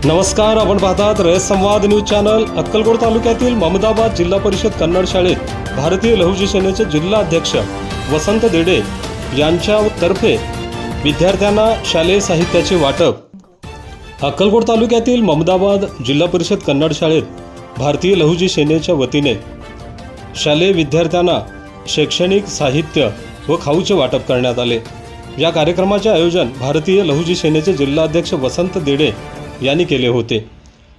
नमस्कार, आपण पाहतात रयत संवाद न्यूज चॅनल। अक्कलकोट तालुक्यातील ममदाबाद जिल्हा परिषद कन्नड शाळेत भारतीय लहुजी सेनेचे जिल्हा अध्यक्ष वसंत देडे यांच्यातर्फे विद्यार्थ्यांना शालेय साहित्याचे वाटप। अक्कलकोट तालुक्यातील ममदाबाद जिल्हा परिषद कन्नड शाळेत भारतीय लहुजी सेनेच्या वतीने शालेय विद्यार्थ्यांना शैक्षणिक साहित्य व खाऊचे वाटप करण्यात आले। या कार्यक्रमाचे आयोजन भारतीय लहुजी सेनेचे जिल्हाध्यक्ष वसंत देडे यांनी केले होते।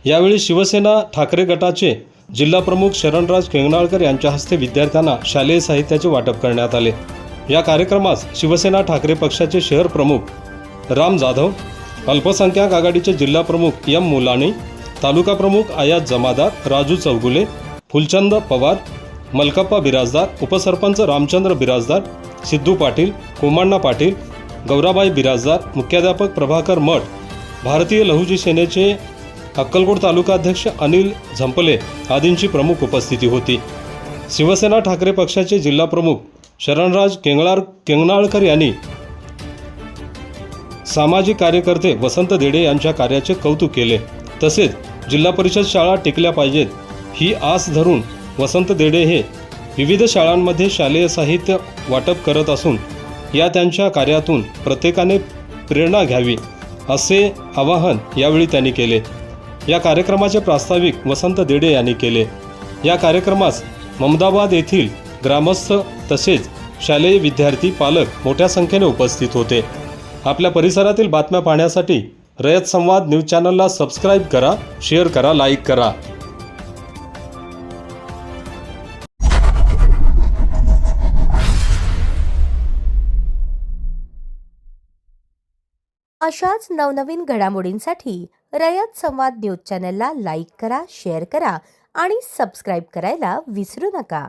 यावेळी शिवसेना ठाकरे गटाचे जिल्हा प्रमुख शरणराज केंगनाळकर यांच्या हस्ते विद्यार्थ्यांना शालेय साहित्याचे वाटप करण्यात आले। या कार्यक्रमास शिवसेना ठाकरे पक्षाचे शहर प्रमुख राम जाधव, अल्पसंख्याक आघाडीचे जिल्हा प्रमुख एम मुलानी, तालुका प्रमुख आयात जमादार, राजू चौगुले, फुलचंद पवार, मलकप्पा बिराजदार, उपसरपंच रामचंद्र बिराजदार, सिद्धू पाटील, कोमण्णा पाटील, गौराबाई बिराजदार, मुख्याध्यापक प्रभाकर मठ, भारतीय लहुजी सेनेचे अक्कलकोट तालुकाध्यक्ष अनिल झंपले आदींची प्रमुख उपस्थिती होती। शिवसेना ठाकरे पक्षाचे जिल्हा प्रमुख शरणराज केंगनाळकर यांनी सामाजिक कार्यकर्ते वसंत देडे यांच्या कार्याचे कौतुक केले। तसेच जिल्हा परिषद शाळा टिकल्या पाहिजेत ही आस धरून वसंत देडे हे विविध शाळांमध्ये शालेय साहित्य वाटप करत असून या त्यांच्या कार्यातून प्रत्येकाने प्रेरणा घ्यावी असे आवाहन यावेळी त्यांनी केले। या कार्यक्रमाचे प्रास्ताविक वसंत देडे यांनी केले। या कार्यक्रमास ममदाबाद येथील ग्रामस्थ तसेच शालेय विद्यार्थी पालक मोठ्या संख्येने उपस्थित होते। आपल्या परिसरातील बातम्या पाहण्यासाठी रयत संवाद न्यूज चॅनलला सबस्क्राईब करा, शेअर करा, लाईक करा। अशाच नवनवीन घडामोडींसाठी रयत संवाद न्यूज चॅनलला लाईक करा, शेअर करा आणि सबस्क्राईब करायला विसरू नका।